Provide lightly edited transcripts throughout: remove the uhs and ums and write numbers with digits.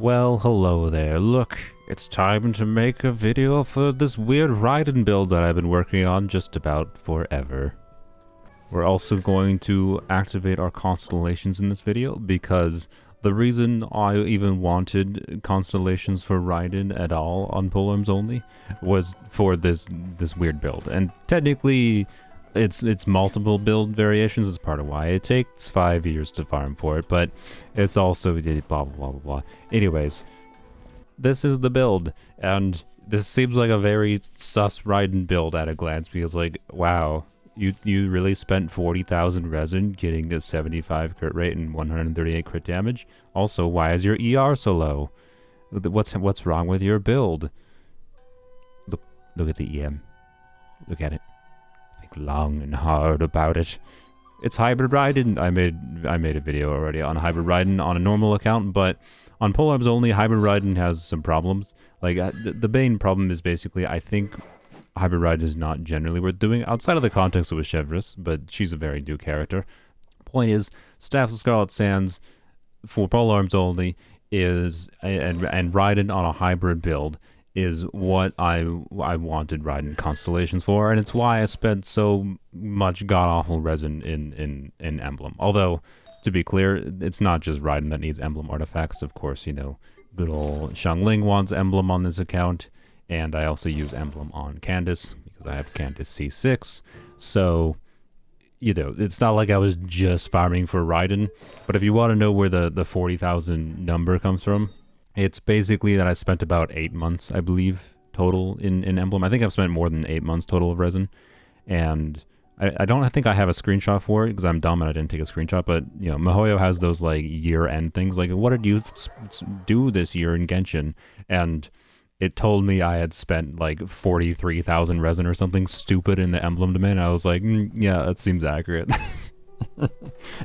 Well, hello there. Look, it's time to make a video for this weird Raiden build that I've been working on just about forever. We're also going to activate our constellations in this video because the reason I even wanted constellations for Raiden at all on Polearms Only was for this weird build. And technically, it's multiple build variations is part of why it takes 5 years to farm for it, but it's also blah blah blah blah blah. Anyways, this is the build, and this seems like a very sus Raiden build at a glance because, like, wow, you really spent 40,000 resin getting a 75 crit rate and 138 crit damage. Also, why is your ER so low? What's wrong with your build? Look at the EM. Look at it. Think long and hard about it. It's Hybrid Raiden. I made a video already on Hybrid Raiden on a normal account, but on Polearms Only, Hybrid Raiden has some problems. Like, the main problem is basically, I think Hybrid Raiden is not generally worth doing outside of the context of Chevreuse, but she's a very new character. Point is, Staff of Scarlet Sands for Polearms Only is, and Raiden on a hybrid build is what I wanted Raiden Constellations for, and it's why I spent so much god-awful resin in Emblem. Although, to be clear, it's not just Raiden that needs Emblem artifacts. Of course, you know, good old Zhongli wants Emblem on this account, and I also use Emblem on Candace, because I have Candace C6, so, you know, it's not like I was just farming for Raiden, but if you want to know where the 40,000 number comes from, it's basically that I spent about 8 months, I believe, total in Emblem. I think I've spent more than 8 months total of resin, and I don't think I have a screenshot for it because I'm dumb and I didn't take a screenshot, but, you know, Mihoyo has those, like, year-end things, like, what did you do this year in Genshin? And it told me I had spent, like, 43,000 resin or something stupid in the Emblem domain. I was like, yeah, that seems accurate.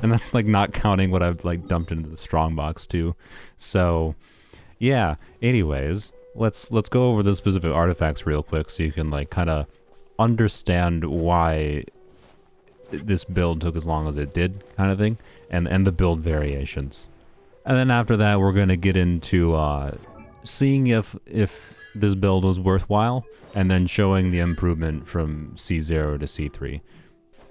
And that's, like, not counting what I've, like, dumped into the strongbox, too. So, yeah, anyways, let's go over the specific artifacts real quick so you can, like, kind of understand why this build took as long as it did, kind of thing, and the build variations. And then after that, we're going to get into seeing if this build was worthwhile, and then showing the improvement from C0 to C3.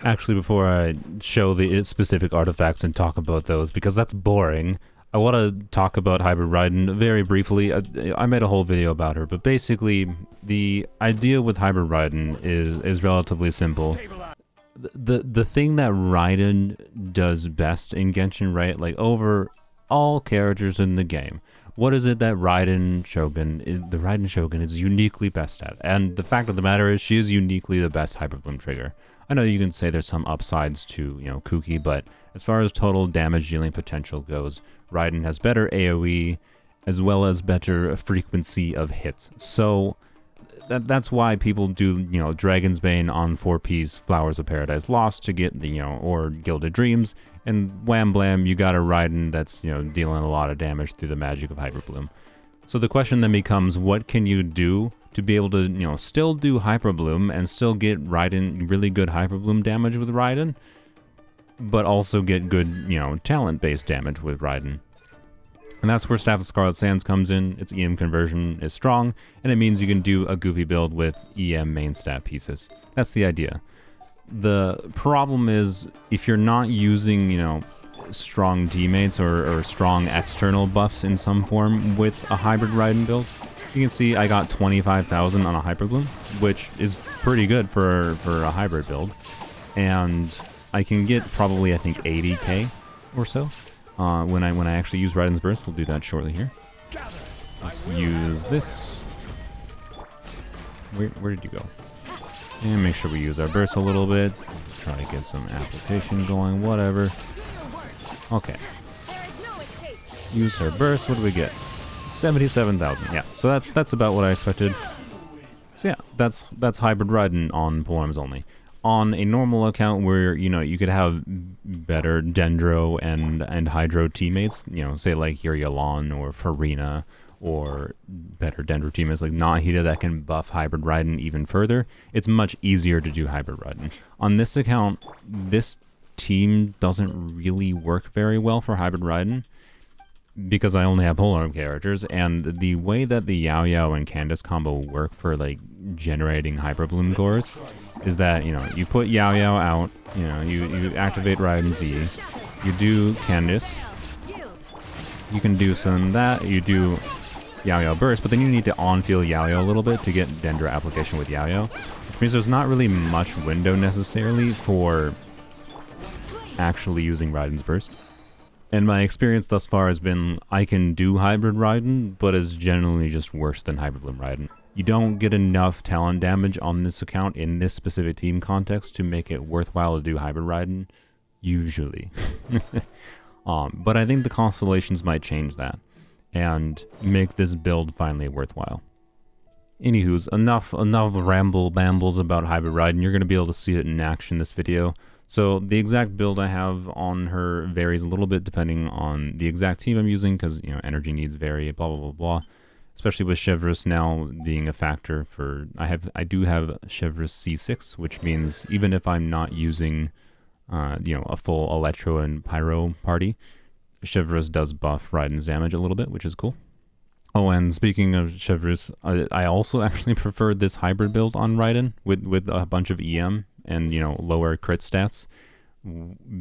Actually, before I show the specific artifacts and talk about those, because that's boring, I want to talk about Hybrid Raiden very briefly. I made a whole video about her, but basically, the idea with Hybrid Raiden is relatively simple. The thing that Raiden does best in Genshin, right, like over all characters in the game, what is it that the Raiden Shogun is uniquely best at? And the fact of the matter is, she is uniquely the best Hyperbloom trigger. I know you can say there's some upsides to, you know, Kuki, but as far as total damage dealing potential goes, Raiden has better AoE, as well as better frequency of hits. So that's why people do, you know, Dragon's Bane on 4P's Flowers of Paradise Lost to get the, you know, or Gilded Dreams, and wham blam, you got a Raiden that's, you know, dealing a lot of damage through the magic of Hyperbloom. So the question then becomes, what can you do to be able to, you know, still do Hyperbloom and still get Raiden, really good Hyperbloom damage with Raiden, but also get good, you know, talent-based damage with Raiden? And that's where Staff of Scarlet Sands comes in. Its EM conversion is strong, and it means you can do a goofy build with EM main stat pieces. That's the idea. The problem is, if you're not using, you know, strong teammates or strong external buffs in some form with a Hybrid Raiden build, you can see I got 25,000 on a Hyperbloom, which is pretty good for a hybrid build. And I can get probably, I think, 80k or so. When I actually use Raiden's Burst, we'll do that shortly here. Let's use this. Where did you go? And make sure we use our burst a little bit. Try to get some application going, whatever. Okay. Use her burst, what do we get? 77,000, yeah. So that's about what I expected. So yeah, that's Hybrid Raiden on Polearms Only. On a normal account where, you know, you could have better Dendro and Hydro teammates, you know, say like your Yalan or Farina, or better Dendro teammates like Nahida that can buff Hybrid Raiden even further, it's much easier to do Hybrid Raiden. On this account, this team doesn't really work very well for Hybrid Raiden. because I only have polearm characters, and the way that the Yao Yao and Candace combo work for like generating Hyperbloom cores is that, you know, you put Yao Yao out, you know, you activate Raiden Z, you do Candace, you can do some of that, you do Yao Yao burst, but then you need to on-field Yao Yao a little bit to get Dendra application with Yao Yao, which means there's not really much window necessarily for actually using Raiden's burst. And my experience thus far has been, I can do Hybrid Raiden, but it's generally just worse than Hyperbloom Raiden. You don't get enough talent damage on this account in this specific team context to make it worthwhile to do Hybrid Raiden, usually. But I think the Constellations might change that, and make this build finally worthwhile. Anywho's, enough ramble-bambles about Hybrid Raiden. You're going to be able to see it in action in this video. So the exact build I have on her varies a little bit depending on the exact team I'm using, because, you know, energy needs vary, blah, blah, blah, blah. Especially with Chevreuse now being a factor for... I do have Chevreuse C6, which means even if I'm not using, you know, a full Electro and Pyro party, Chevreuse does buff Raiden's damage a little bit, which is cool. Oh, and speaking of Chevreuse, I also actually prefer this hybrid build on Raiden with a bunch of EM and, you know, lower crit stats,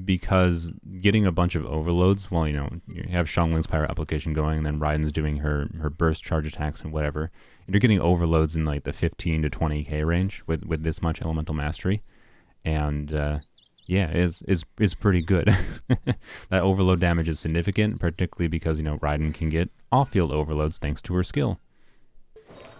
because getting a bunch of overloads while, you know, you have Zhongli's pyro application going and then Raiden's doing her burst charge attacks and whatever, and you're getting overloads in like the 15 to 20k range with this much elemental mastery, and yeah, is pretty good. That overload damage is significant, particularly because, you know, Raiden can get off-field overloads thanks to her skill.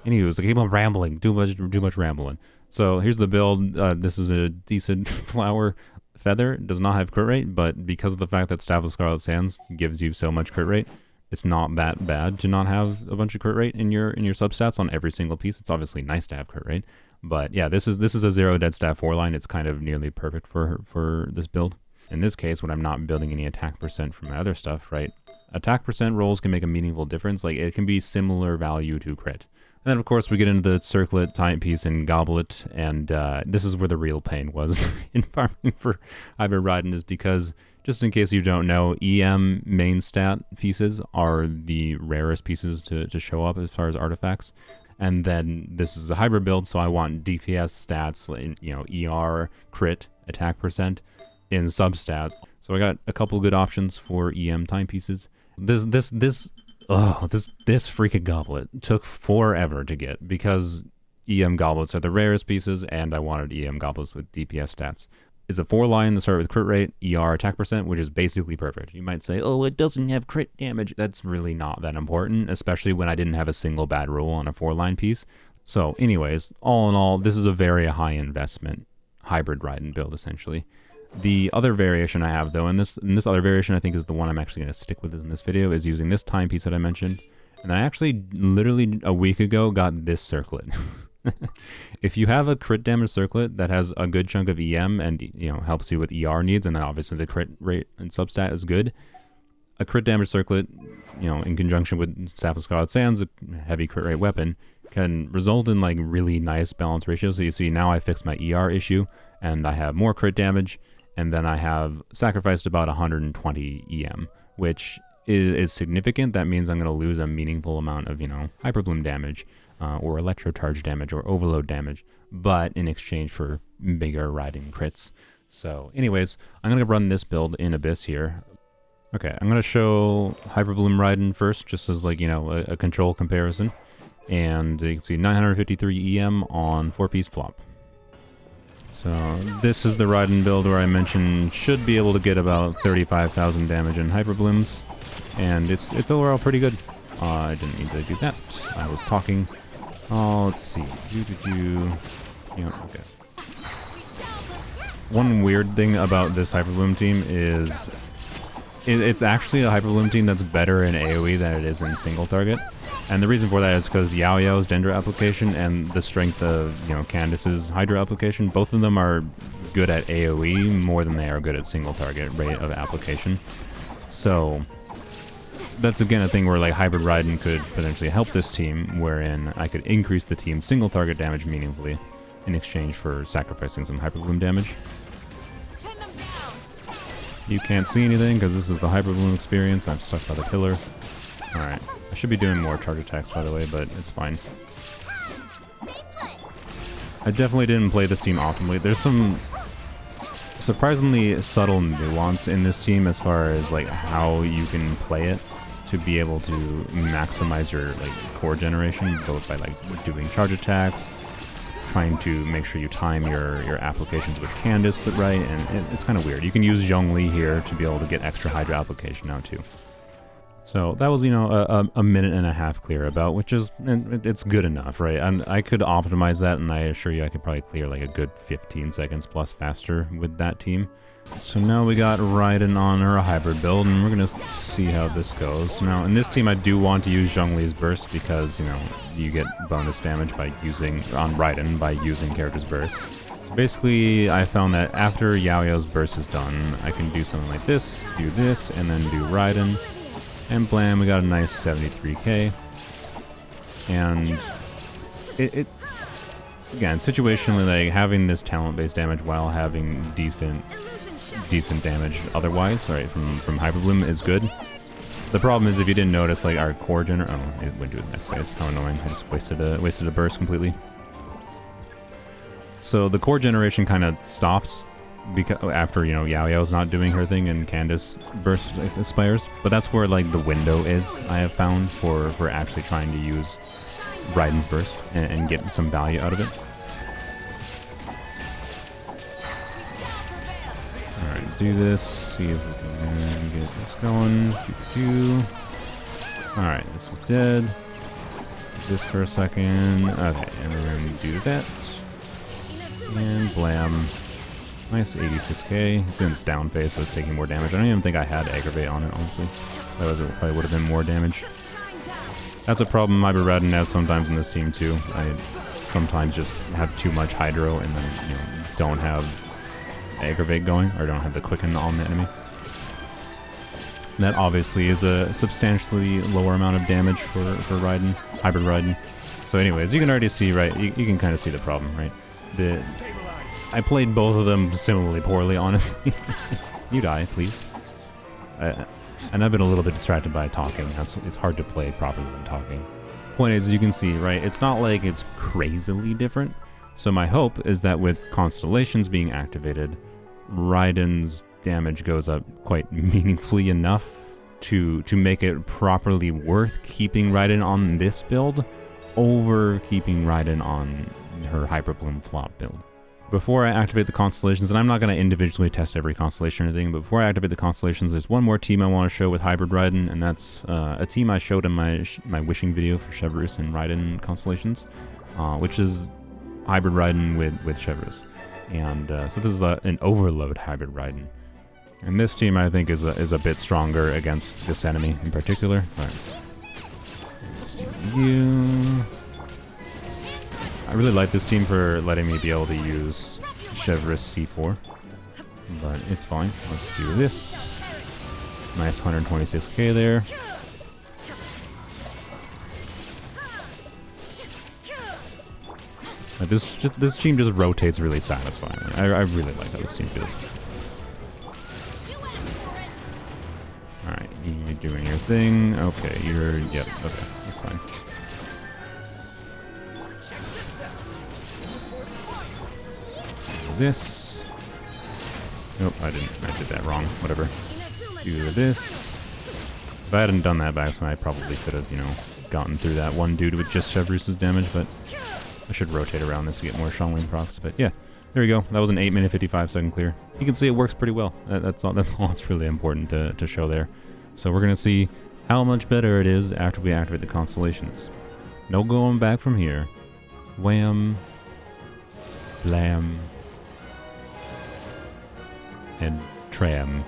Anyways, I keep on rambling, too much rambling. So here's the build. This is a decent flower feather. It does not have crit rate, but because of the fact that Staff of Scarlet Sands gives you so much crit rate, it's not that bad to not have a bunch of crit rate in your substats on every single piece. It's obviously nice to have crit rate, but yeah, this is a 0 dead staff 4 line. It's kind of nearly perfect for this build. In this case, when I'm not building any attack percent from my other stuff, right? Attack percent rolls can make a meaningful difference. Like, it can be similar value to crit. And then, of course, we get into the circlet, timepiece, and goblet, and this is where the real pain was in farming for Hybrid Raiden, is because, just in case you don't know, EM main stat pieces are the rarest pieces to show up as far as artifacts. And then this is a hybrid build, so I want DPS stats, you know, ER, crit, attack percent, in substats. So I got a couple good options for EM timepieces. This freaking goblet took forever to get because EM goblets are the rarest pieces, and I wanted EM goblets with DPS stats. It's a 4 line that start with crit rate, ER, attack percent, which is basically perfect. You might say, oh, it doesn't have crit damage. That's really not that important, especially when I didn't have a single bad roll on a 4 line piece. So anyways, all in all, this is a very high investment Hybrid Raiden build, essentially. The other variation I have, though, and this other variation I think is the one I'm actually going to stick with in this video, is using this timepiece that I mentioned. And I actually, literally a week ago, got this circlet. If you have a crit damage circlet that has a good chunk of EM and, you know, helps you with ER needs, and then obviously the crit rate and substat is good, a crit damage circlet, you know, in conjunction with Staff of Scarlet Sands, a heavy crit rate weapon, can result in like really nice balance ratios. So you see now I fixed my ER issue, and I have more crit damage, and then I have sacrificed about 120 EM, which is significant. That means I'm going to lose a meaningful amount of, you know, Hyperbloom damage, or Electro Charge damage, or Overload damage, but in exchange for bigger Raiden crits. So anyways, I'm going to run this build in Abyss here. Okay, I'm going to show Hyperbloom Raiden first, just as, like, you know, a control comparison. And you can see 953 EM on 4-piece flop. So this is the Raiden build where I mentioned should be able to get about 35,000 damage in Hyperblooms, and it's overall pretty good. I didn't need to do that. I was talking. Oh, let's see. Yeah, okay. One weird thing about this Hyperbloom team is it's actually a Hyperbloom team that's better in AoE than it is in single target. And the reason for that is because Yao Yao's Dendra application and the strength of, you know, Candace's Hydra application, both of them are good at AoE more than they are good at single target rate of application. So that's again a thing where, like, Hybrid Raiden could potentially help this team, wherein I could increase the team's single target damage meaningfully in exchange for sacrificing some Hyperbloom damage. You can't see anything because this is the Hyperbloom experience. I'm stuck by the pillar. Alright. I should be doing more charge attacks, by the way, but it's fine. I definitely didn't play this team optimally. There's some surprisingly subtle nuance in this team as far as like how you can play it to be able to maximize your like core generation, both by like doing charge attacks, trying to make sure you time your applications with Candace right, and it's kind of weird. You can use Zhongli here to be able to get extra Hydra application now too. So that was, you know, a minute and a half clear about, which is, it's good enough, right? And I could optimize that, and I assure you I could probably clear like a good 15 seconds plus faster with that team. So now we got Raiden on our hybrid build, and we're going to see how this goes. Now, in this team, I do want to use Zhongli's burst because, you know, you get bonus damage by using, on Raiden, by using character's burst. So basically, I found that after Yao Yao's burst is done, I can do something like this, and then do Raiden. And blam, we got a nice 73k. And it again, situationally, like having this talent-based damage while having decent damage otherwise, right, from Hyperbloom is good. The problem is if you didn't notice, like our core oh, it went to the next phase. How annoying! I just wasted a burst completely. So the core generation kind of stops because after, you know, Yao Yao's not doing her thing and Candace burst expires, but that's where like the window is, I have found, for actually trying to use Raiden's burst and get some value out of it. Alright, do this, see if we can get this going. Alright, this is dead. This for a second. Okay, and we're gonna do that. And blam. Nice 86k. It's in its down phase, so it's taking more damage. I don't even think I had aggravate on it, honestly. That probably would have been more damage. That's a problem Hybrid Raiden has sometimes in this team too. I sometimes just have too much Hydro and then, you know, don't have aggravate going, or don't have the quicken on the enemy. And that obviously is a substantially lower amount of damage for Raiden, Hybrid Raiden. So anyways, you can already see, right, you can kind of see the problem, right? I played both of them similarly poorly, honestly. You die, please. And I've been a little bit distracted by talking. It's hard to play properly when talking. Point is, as you can see, right, it's not like it's crazily different. So my hope is that with Constellations being activated, Raiden's damage goes up quite meaningfully enough to make it properly worth keeping Raiden on this build over keeping Raiden on her Hyperbloom flop build. Before I activate the Constellations, and I'm not going to individually test every Constellation or anything, but before I activate the Constellations, there's one more team I want to show with Hybrid Raiden, and that's a team I showed in my wishing video for Chevreuse and Raiden Constellations, which is Hybrid Raiden with Chevreuse. And so this is an overload Hybrid Raiden. And this team, I think, is a bit stronger against this enemy in particular. All right. Let's do you. I really like this team for letting me be able to use Chevreuse C4, but it's fine. Let's do this. Nice 126k there. This team just rotates really satisfyingly. I really like how this team feels. Alright, you're doing your thing. Okay, yep, okay, that's fine. This. Nope, I did that wrong. Whatever. Do this. If I hadn't done that back, so I probably could have, you know, gotten through that one dude with just Chevreuse's damage, but I should rotate around this to get more Zhongli procs. But yeah, there we go. That was an 8-minute 55-second clear. You can see it works pretty well. That's all that's really important to show there. So we're gonna see how much better it is after we activate the Constellations. No going back from here. Wham. Blam. And tram.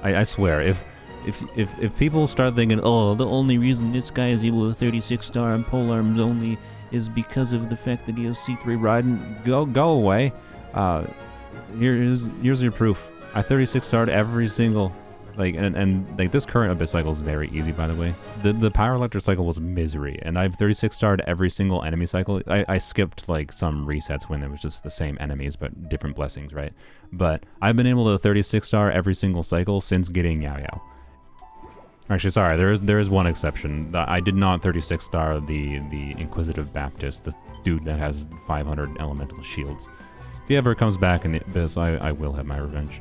I swear, if people start thinking, oh, the only reason this guy is able to 36-star on Polearms Only is because of the fact that he has C3 Raiden, go away. Here's your proof. I 36-starred every single, and this current Abyss cycle is very easy, by the way. The Power Electric cycle was misery, and I've 36-starred every single enemy cycle. I skipped like some resets when it was just the same enemies but different blessings, right? But I've been able to 36-star every single cycle since getting Yao Yao. Actually, sorry, there is one exception. I did not 36 star the Inquisitive Baptist, the dude that has 500 elemental shields. If he ever comes back in the Abyss, I will have my revenge.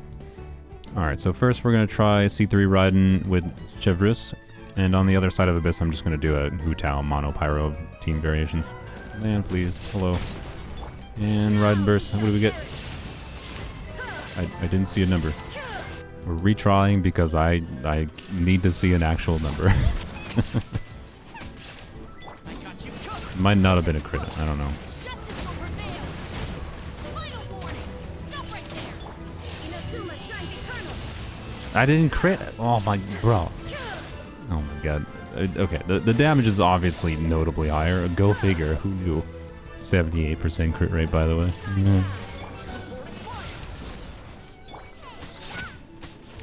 Alright, so first we're going to try C3 Raiden with Chevreuse, and on the other side of Abyss I'm just going to do a Hu Tao Mono Pyro team variations. Land, please. Hello. And Raiden Burst. What do we get? I didn't see a number. We're retrying because I need to see an actual number. Might not have been a crit. I don't know. I didn't crit. Oh my, bro. Oh my god. Okay, the damage is obviously notably higher. Go figure. Who knew? 78% crit rate, by the way.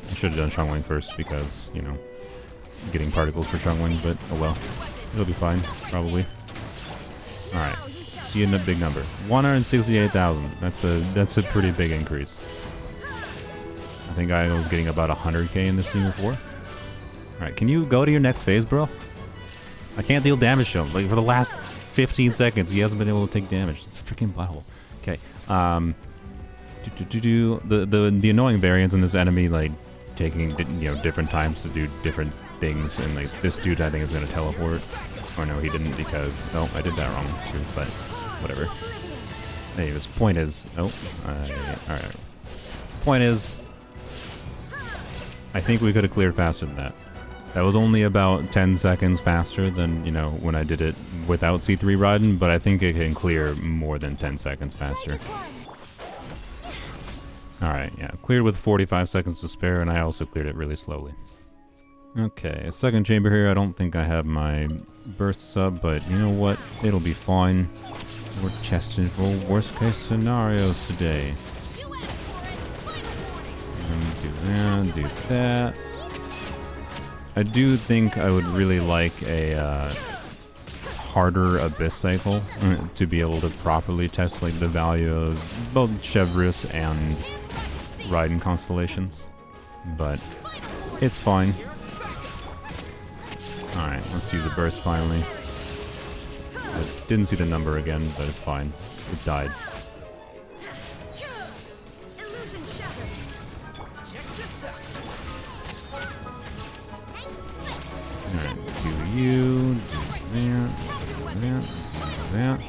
I should have done Zhongli first because, you know, getting particles for Zhongli, but oh well. It'll be fine, probably. Alright. See a big number. 168,000. That's a pretty big increase. I think I was getting about 100k in this team before. Alright, can you go to your next phase, bro? I can't deal damage to him. Like, for the last 15 seconds, he hasn't been able to take damage. It's a freaking butthole. Okay, the annoying variance in this enemy, like, taking, you know, different times to do different things, and, like, this dude, I think, is gonna teleport. Or no, he didn't, because, oh, I did that wrong, too, but whatever. Anyways, point is, alright. Point is, I think we could have cleared faster than that. That was only about 10 seconds faster than, you know, when I did it without C3 Raiden, but I think it can clear more than 10 seconds faster. Alright, yeah, cleared with 45 seconds to spare, and I also cleared it really slowly. Okay, second chamber here. I don't think I have my burst sub, but you know what? It'll be fine. We're testing for worst case scenarios today. Do that, do that. I do think I would really like a harder Abyss cycle to be able to properly test like the value of both Chevreuse and Raiden Constellations, but it's fine. Alright, let's use a burst finally. I didn't see the number again, but it's fine. It died. Alright, do you, do that,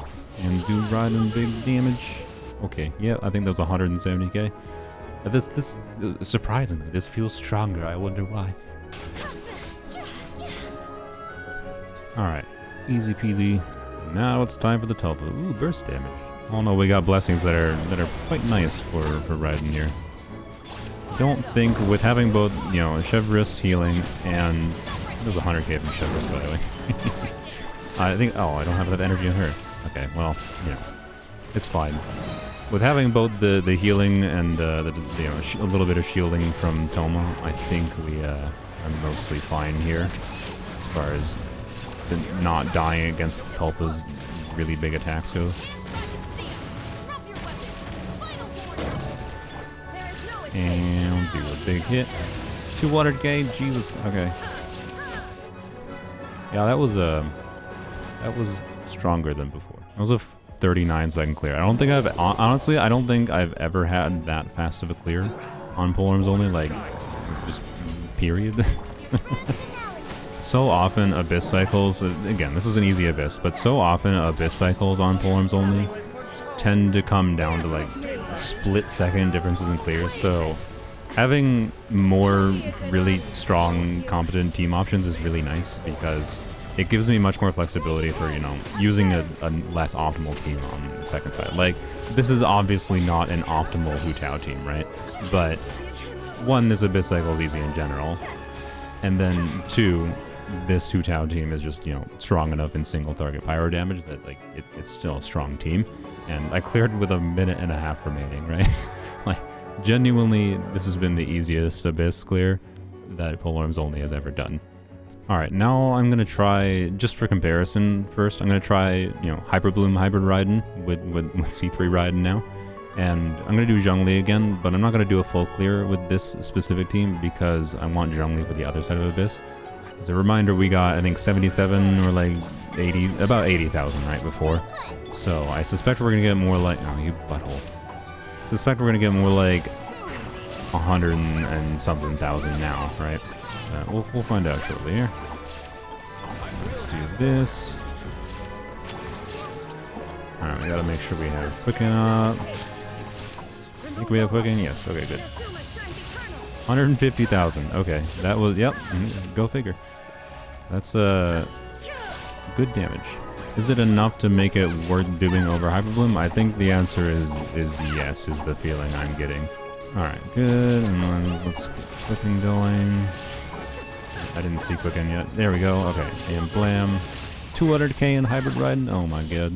and do Raiden big damage. Okay, yeah, I think that was 170k. This surprisingly, this feels stronger. I wonder why. Alright, easy peasy. Now it's time for the teleport. Ooh, burst damage. Oh no, we got blessings that are quite nice for Raiden here. Don't think with having both, you know, Chevreuse healing and there's 100k from Chevreuse, by the way. I think, oh, I don't have that energy on her. Okay, well, you know, it's fine. With having both the healing and you know, a little bit of shielding from Telma, I think we are mostly fine here as far as the not dying against Tulpa's really big attacks go. And do a big hit. 200k, Jesus. Okay. Yeah, that was stronger than before. That was a 39-second clear. I don't think honestly, I don't think I've ever had that fast of a clear on Polearms Only, like, just period. So often Abyss cycles, again, this is an easy Abyss, but so often Abyss cycles on Polearms Only tend to come down to like split-second differences in clears, so having more really strong, competent team options is really nice because it gives me much more flexibility for, you know, using a less optimal team on the second side. Like, this is obviously not an optimal Hu Tao team, right? But one, this Abyss cycle is easy in general, and then two, this Hu Tao team is just, you know, strong enough in single target pyro damage that, like, it's still a strong team. And I cleared with a minute and a half remaining, right? Like, genuinely, this has been the easiest Abyss clear that Polearms Only has ever done. Alright, now I'm going to try, just for comparison first, I'm going to try, you know, Hyperbloom Hybrid Raiden with C3 Raiden now. And I'm going to do Zhongli again, but I'm not going to do a full clear with this specific team because I want Zhongli for the other side of Abyss. As a reminder, we got, I think, 77 or like 80, about 80,000 right before. So I suspect we're gonna get more like, oh, you butthole. I suspect we're gonna get more like 100 and something thousand now, right? We'll find out shortly here. Let's do this. Alright, we gotta make sure we have quicken up. I think we have quicken? Yes, okay, good. 150,000, okay. That was, yep, go figure. That's good damage. Is it enough to make it worth doing over Hyperbloom? I think the answer is yes, is the feeling I'm getting. Alright, good, and then let's get quicken going. I didn't see quicken yet. There we go, okay. Emblem. 200k in Hybrid Raiden? Oh my god.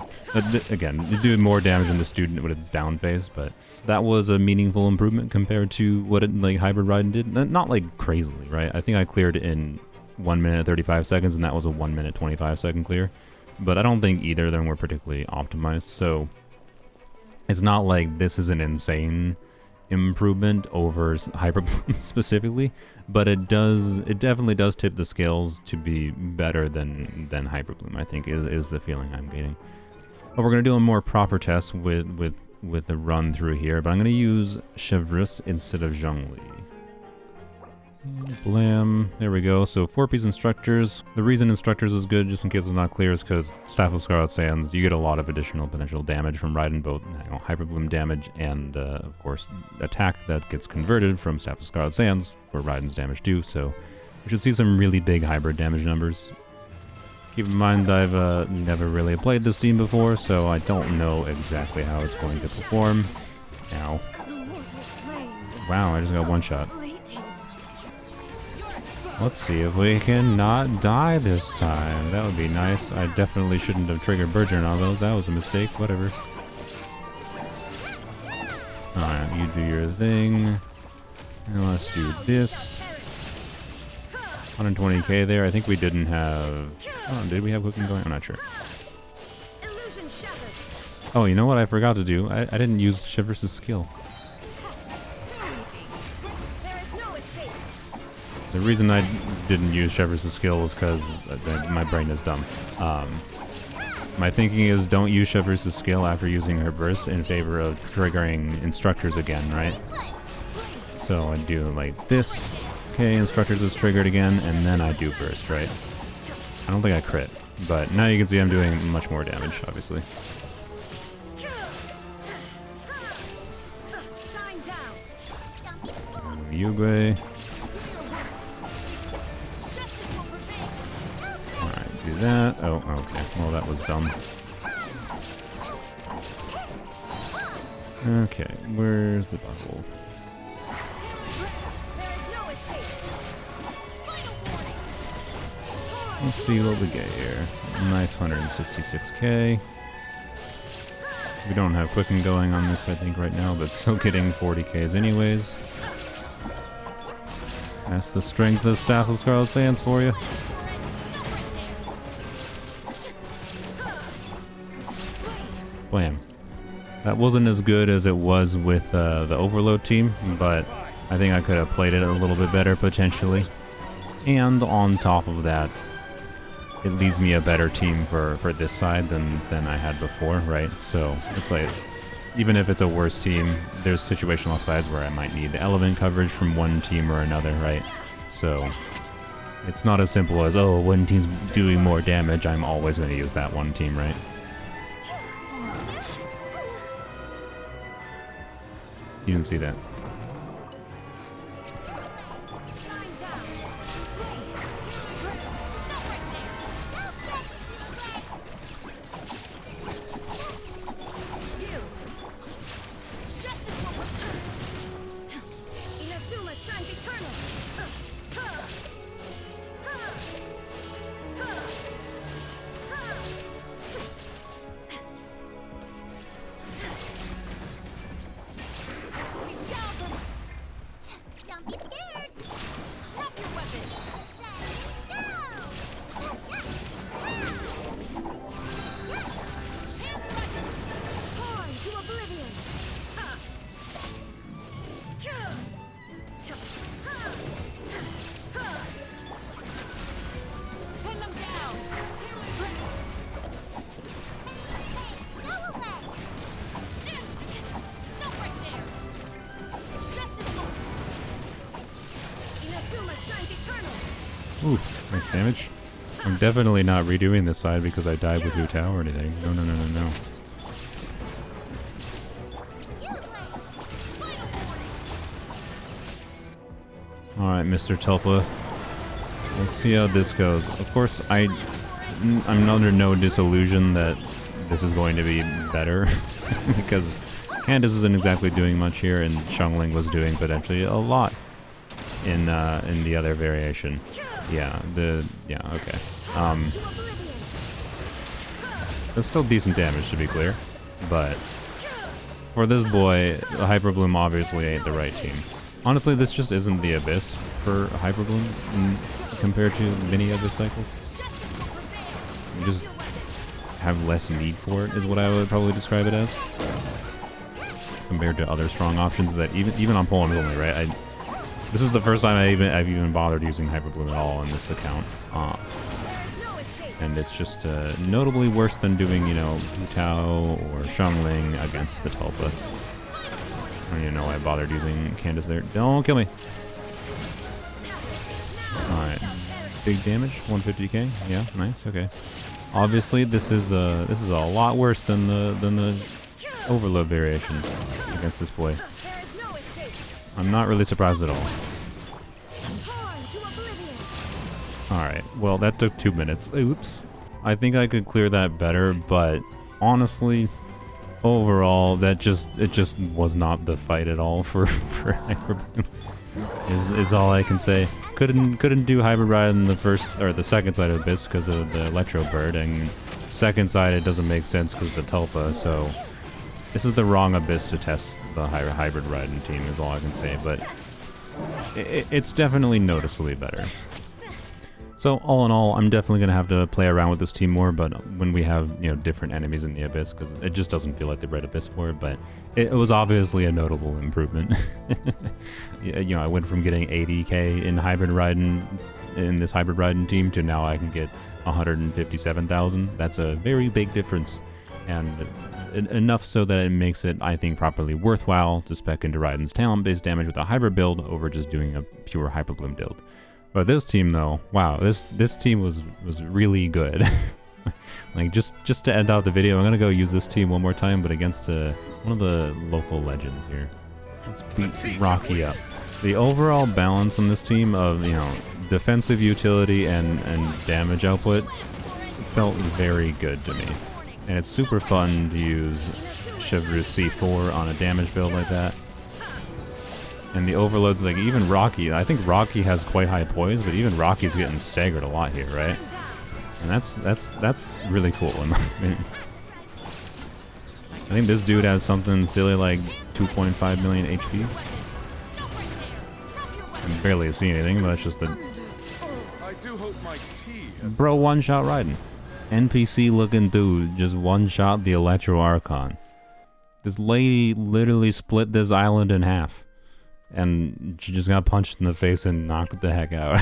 Again, you do more damage than this dude with its down phase, but that was a meaningful improvement compared to what Hybrid Raiden did. Not like crazily, right? I think I cleared it in 1 minute 35 seconds, and that was a 1 minute 25 second clear. But I don't think either of them were particularly optimized, so it's not like this is an insane improvement over Hyperbloom specifically, but it definitely does tip the scales to be better than Hyperbloom, I think is the feeling I'm getting. But we're gonna do a more proper test with the run through here, but I'm gonna use Chevreuse instead of Zhongli. Blam, there we go. So 4-piece instructors. The reason instructors is good, just in case it's not clear, is because Staff of Scarlet Sands, you get a lot of additional potential damage from Raiden, both Hyperbloom damage and of course attack that gets converted from Staff of Scarlet Sands for Raiden's damage too. So we should see some really big hybrid damage numbers. Keep in mind I've never really played this team before, so I don't know exactly how it's going to perform. Ow. Wow, I just got one shot. Let's see if we can not die this time. That would be nice. I definitely shouldn't have triggered Burgeon on those. That was a mistake. Whatever. Alright, you do your thing. And let's do this. 120k there. I think we didn't have... Oh, did we have cooking going? I'm not sure. Oh, you know what I forgot to do? I didn't use Chevreuse's skill. The reason I didn't use Chevreuse's skill was because my brain is dumb. My thinking is don't use Chevreuse's skill after using her burst in favor of triggering instructors again, right? So I do like this. Okay, instructors is triggered again, and then I do burst, right? I don't think I crit, but now you can see I'm doing much more damage, obviously. Yugue. Do that. Oh, okay. Well, that was dumb. Okay, where's the bubble? Let's see what we get here. Nice 166k. We don't have quicken going on this, I think, right now, but still getting 40ks anyways. That's the strength of Staff of Scarlet Sands for you. Blam. That wasn't as good as it was with the Overload team, but I think I could have played it a little bit better potentially. And on top of that, it leaves me a better team for this side than I had before, right? So it's like, even if it's a worse team, there's situational offsides where I might need element coverage from one team or another, right? So it's not as simple as, oh, one team's doing more damage, I'm always going to use that one team, right? You didn't see that. Ooh, nice damage. I'm definitely not redoing this side because I died with Hu Tao or anything. No, no, no, no, no. Alright, Mr. Tulpa. Let's see how this goes. Of course, I'm under no disillusion that this is going to be better because Candace isn't exactly doing much here, and Zhongli was doing potentially a lot in the other variation. Yeah, okay. That's still decent damage, to be clear, but for this boy, the Hyperbloom obviously ain't the right team. Honestly, this just isn't the Abyss for Hyperbloom compared to many other cycles. You just have less need for it, is what I would probably describe it as, compared to other strong options that even on Polearms Only, right? This is the first time I've even bothered using Hyperbloom at all on this account, and it's just notably worse than doing, you know, Hu Tao or Zhongli against the Tulpa. I don't even know why I bothered using Candace there. Don't kill me. Alright. Big damage, 150k. Yeah, nice, okay. Obviously this is a lot worse than the overload variation against this boy. I'm not really surprised at all. Alright, well that took 2 minutes. Oops. I think I could clear that better, but honestly, overall, it just was not the fight at all for Hyperbloom. Is all I can say. Couldn't do Hybrid Raiden the first or the second side of Abyss because of the Electro Bird, and second side it doesn't make sense because of the Tulpa. So this is the wrong Abyss to test the Hybrid Raiden team. Is all I can say, but it's definitely noticeably better. So all in all, I'm definitely gonna have to play around with this team more, but when we have, you know, different enemies in the Abyss, because it just doesn't feel like the red Abyss for it. But it was obviously a notable improvement. You know, I went from getting 80k in Hybrid Raiden in this Hybrid Raiden team to now I can get 157,000. That's a very big difference, and enough so that it makes it, I think, properly worthwhile to spec into Raiden's talent-based damage with a hybrid build over just doing a pure Hyperbloom build. But this team, though, wow, this team was really good. Like, just to end out the video, I'm gonna go use this team one more time, but against one of the local legends here. Let's beat Rocky up. The overall balance on this team of, you know, defensive utility and damage output felt very good to me. And it's super fun to use Chevreuse C4 on a damage build like that. And the overloads, like even Rocky, I think Rocky has quite high poise, but even Rocky's getting staggered a lot here, right? And that's really cool in my opinion. I think this dude has something silly like 2.5 million HP. I can barely see anything, but that's just a... Bro, one-shot Raiden. NPC-looking dude just one-shot the Electro Archon. This lady literally split this island in half. And she just got punched in the face and knocked the heck out.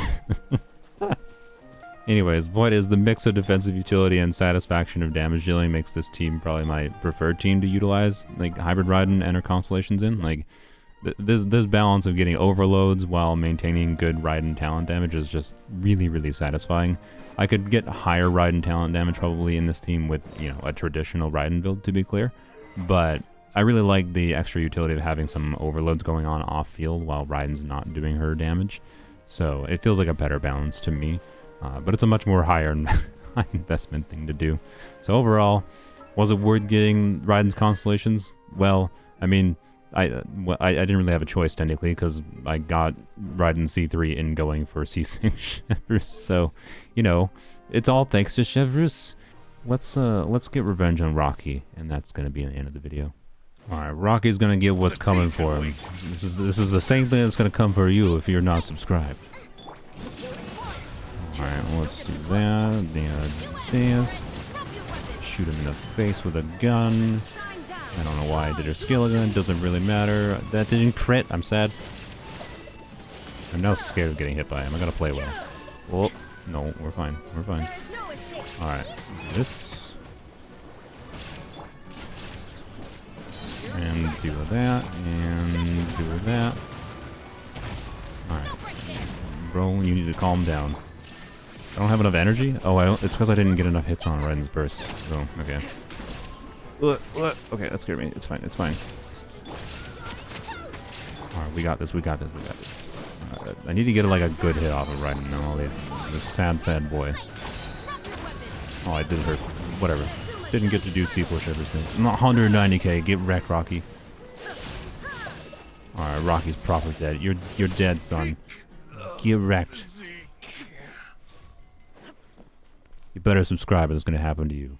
Anyways, what is the mix of defensive utility and satisfaction of damage dealing makes this team probably my preferred team to utilize, like Hybrid Raiden and her Constellations in. Like, this balance of getting overloads while maintaining good Raiden talent damage is just really, really satisfying. I could get higher Raiden talent damage probably in this team with, you know, a traditional Raiden build, to be clear, but I really like the extra utility of having some overloads going on off-field while Raiden's not doing her damage. So it feels like a better balance to me, but it's a much more higher investment thing to do. So overall, was it worth getting Raiden's Constellations? Well, I mean, I didn't really have a choice technically because I got Raiden C3 in going for C6 Chevreuse. So, you know, it's all thanks to Chevreuse. Let's get revenge on Rocky, and that's gonna be the end of the video. Alright, Rocky's gonna get what's coming for him. This is the same thing that's gonna come for you if you're not subscribed. Alright, let's do that. This. Shoot him in the face with a gun. I don't know why I did a skill gun, doesn't really matter. That didn't crit, I'm sad. I'm now scared of getting hit by him, I gotta play well. Oh, no, we're fine, we're fine. Alright, this. And do that, and do that. Alright. Bro, you need to calm down. I don't have enough energy? Oh, it's because I didn't get enough hits on Raiden's burst. So, okay. What? Okay, that scared me. It's fine, it's fine. Alright, we got this, we got this, we got this. I need to get like a good hit off of Raiden now. This sad, sad boy. Oh, I did hurt. Whatever. Didn't get to do C push ever since. I'm not 190k. Get wrecked, Rocky. Alright, Rocky's proper dead. You're dead, son. Get wrecked. You better subscribe or it's gonna happen to you.